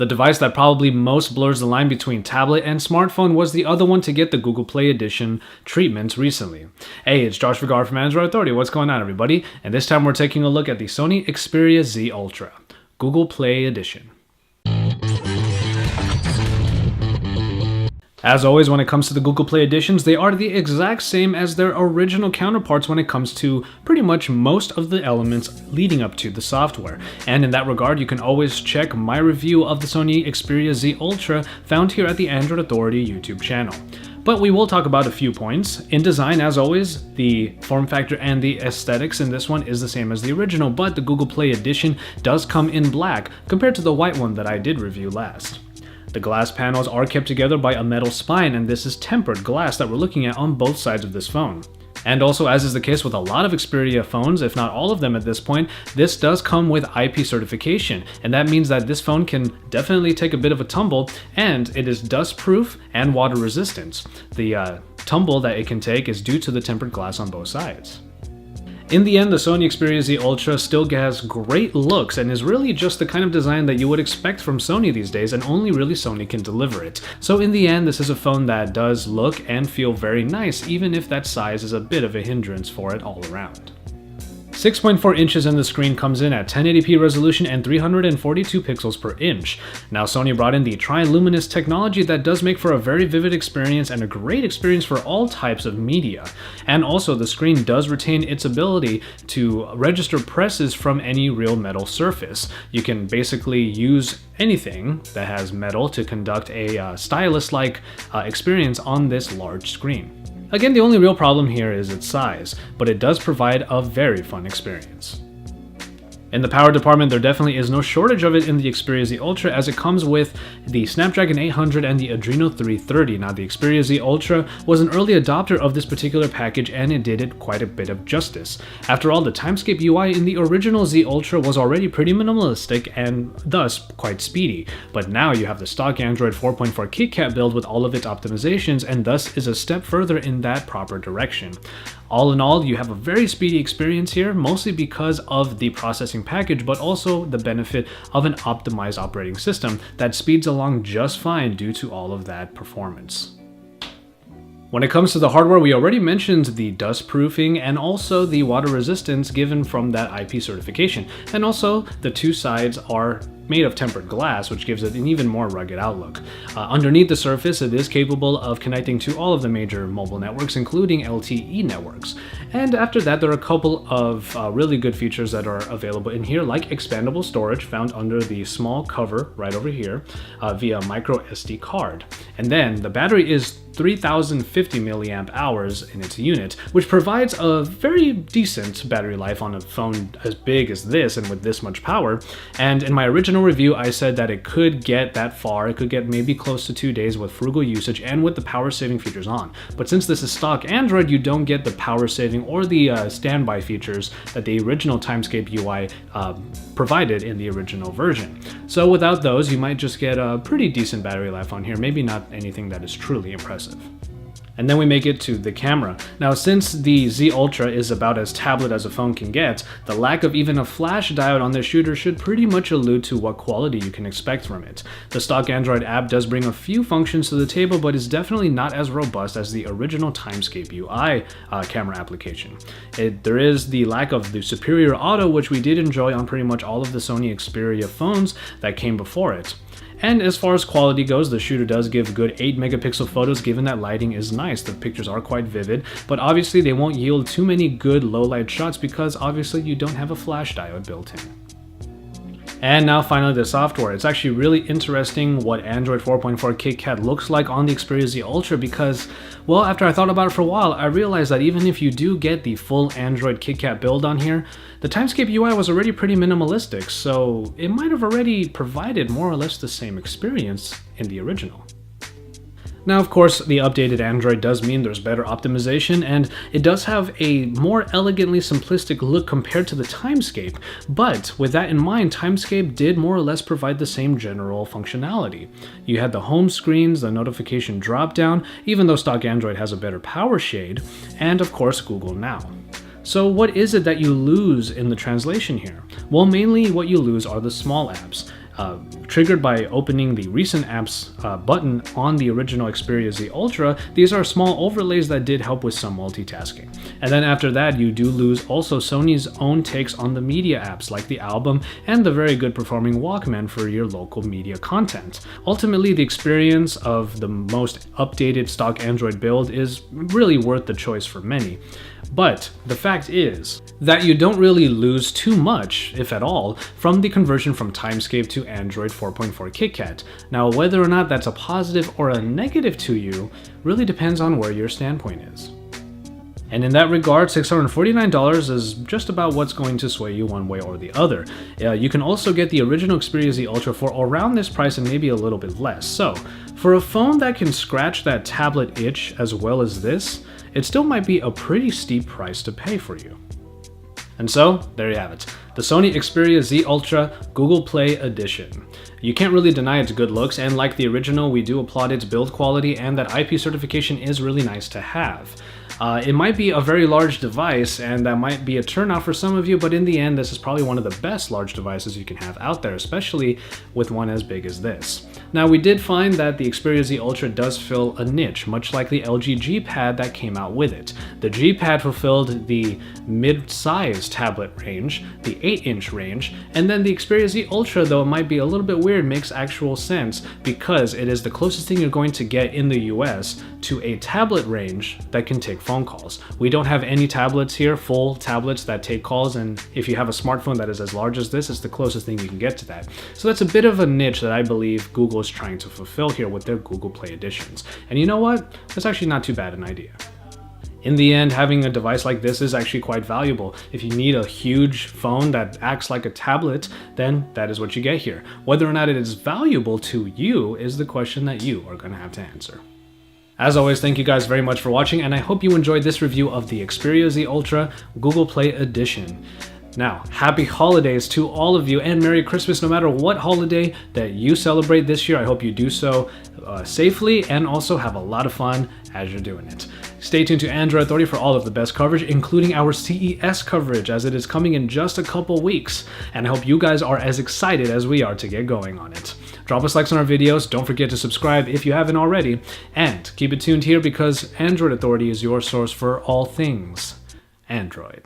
The device that probably most blurs the line between tablet and smartphone was the other one to get the Google Play Edition treatment recently. Hey, it's Josh Vergara from Android Authority. What's going on, everybody? And this time we're taking a look at the Sony Xperia Z Ultra, Google Play Edition. As always, when it comes to the Google Play Editions, they are the exact same as their original counterparts when it comes to pretty much most of the elements leading up to the software. And in that regard, you can always check my review of the Sony Xperia Z Ultra found here at the Android Authority YouTube channel. But we will talk about a few points. In design, as always, the form factor and the aesthetics in this one is the same as the original, but the Google Play Edition does come in black compared to the white one that I did review last. The glass panels are kept together by a metal spine, and this is tempered glass that we're looking at on both sides of this phone. And also, as is the case with a lot of Xperia phones, if not all of them at this point, this does come with IP certification, and that means that this phone can definitely take a bit of a tumble, and it is dust proof and water resistant. The tumble that it can take is due to the tempered glass on both sides. In the end, the Sony Xperia Z Ultra still has great looks and is really just the kind of design that you would expect from Sony these days, and only really Sony can deliver it. So in the end, this is a phone that does look and feel very nice, even if that size is a bit of a hindrance for it all around. 6.4 inches in the screen comes in at 1080p resolution and 342 pixels per inch. Now, Sony brought in the Tri-Luminous technology that does make for a very vivid experience and a great experience for all types of media. And also, the screen does retain its ability to register presses from any real metal surface. You can basically use anything that has metal to conduct a stylus-like experience on this large screen. Again, the only real problem here is its size, but it does provide a very fun experience. In the power department, there definitely is no shortage of it in the Xperia Z Ultra, as it comes with the Snapdragon 800 and the Adreno 330. Now, the Xperia Z Ultra was an early adopter of this particular package, and it did it quite a bit of justice. After all, the Timescape UI in the original Z Ultra was already pretty minimalistic and thus quite speedy, but now you have the stock Android 4.4 KitKat build with all of its optimizations, and thus is a step further in that proper direction. All in all, you have a very speedy experience here, mostly because of the processing package, but also the benefit of an optimized operating system that speeds along just fine due to all of that performance. When it comes to the hardware, we already mentioned the dust proofing and also the water resistance given from that IP certification. And also, the two sides are made of tempered glass, which gives it an even more rugged outlook. Underneath the surface, it is capable of connecting to all of the major mobile networks, including LTE networks. And after that, there are a couple of really good features that are available in here, like expandable storage found under the small cover right over here via micro SD card. And then the battery is 3050 milliamp hours in its unit, which provides a very decent battery life on a phone as big as this and with this much power. And in my original review, I said that it could get that far. It could get maybe close to 2 days with frugal usage and with the power saving features on. But since this is stock Android, you don't get the power saving or the standby features that the original Timescape UI provided in the original version. So without those, you might just get a pretty decent battery life on here, maybe not anything that is truly impressive. And then we make it to the camera. Now, since the Z Ultra is about as tablet as a phone can get, the lack of even a flash diode on the shooter should pretty much allude to what quality you can expect from it. The stock Android app does bring a few functions to the table, but is definitely not as robust as the original Timescape UI camera application. There is the lack of the superior auto, which we did enjoy on pretty much all of the Sony Xperia phones that came before it. And as far as quality goes, the shooter does give good 8 megapixel photos given that lighting is nice. The pictures are quite vivid, but obviously they won't yield too many good low light shots because obviously you don't have a flash diode built in. And now finally the software. It's actually really interesting what Android 4.4 KitKat looks like on the Xperia Z Ultra because, well, after I thought about it for a while, I realized that even if you do get the full Android KitKat build on here, the Timescape UI was already pretty minimalistic, so it might have already provided more or less the same experience in the original. Now, of course, the updated Android does mean there's better optimization, and it does have a more elegantly simplistic look compared to the Timescape, but with that in mind, Timescape did more or less provide the same general functionality. You had the home screens, the notification drop-down, even though stock Android has a better power shade, and of course Google Now. So what is it that you lose in the translation here? Well, mainly what you lose are the small apps. triggered by opening the recent apps button on the original Xperia Z Ultra. These are small overlays that did help with some multitasking. And then after that, you do lose also Sony's own takes on the media apps like the album and the very good performing Walkman for your local media content. Ultimately, the experience of the most updated stock Android build is really worth the choice for many. But the fact is that you don't really lose too much, if at all, from the conversion from Timescape to Android 4.4 KitKat. Now, whether or not that's a positive or a negative to you really depends on where your standpoint is. And in that regard, $649 is just about what's going to sway you one way or the other. You can also get the original Xperia Z Ultra for around this price and maybe a little bit less. So, for a phone that can scratch that tablet itch as well as this, it still might be a pretty steep price to pay for you. And so, there you have it. The Sony Xperia Z Ultra Google Play Edition. You can't really deny its good looks, and like the original, we do applaud its build quality, and that IP certification is really nice to have. It might be a very large device, and that might be a turnout for some of you, but in the end, this is probably one of the best large devices you can have out there, especially with one as big as this. Now, we did find that the Xperia Z Ultra does fill a niche, much like the LG G Pad that came out with it. The G Pad fulfilled the mid-size tablet range, the 8-inch range, and then the Xperia Z Ultra, though it might be a little bit weird, makes actual sense because it is the closest thing you're going to get in the US to a tablet range that can take phone calls. We don't have any tablets here, full tablets that take calls, and if you have a smartphone that is as large as this, it's the closest thing you can get to that. So that's a bit of a niche that I believe Google is trying to fulfill here with their Google Play editions. And you know what? That's actually not too bad an idea. In the end, having a device like this is actually quite valuable. If you need a huge phone that acts like a tablet, then that is what you get here. Whether or not it is valuable to you is the question that you are going to have to answer. As always, thank you guys very much for watching, and I hope you enjoyed this review of the Xperia Z Ultra Google Play Edition. Now, happy holidays to all of you, and Merry Christmas no matter what holiday that you celebrate this year. I hope you do so safely and also have a lot of fun as you're doing it. Stay tuned to Android Authority for all of the best coverage, including our CES coverage, as it is coming in just a couple weeks, and I hope you guys are as excited as we are to get going on it. Drop us likes on our videos, don't forget to subscribe if you haven't already, and keep it tuned here because Android Authority is your source for all things Android.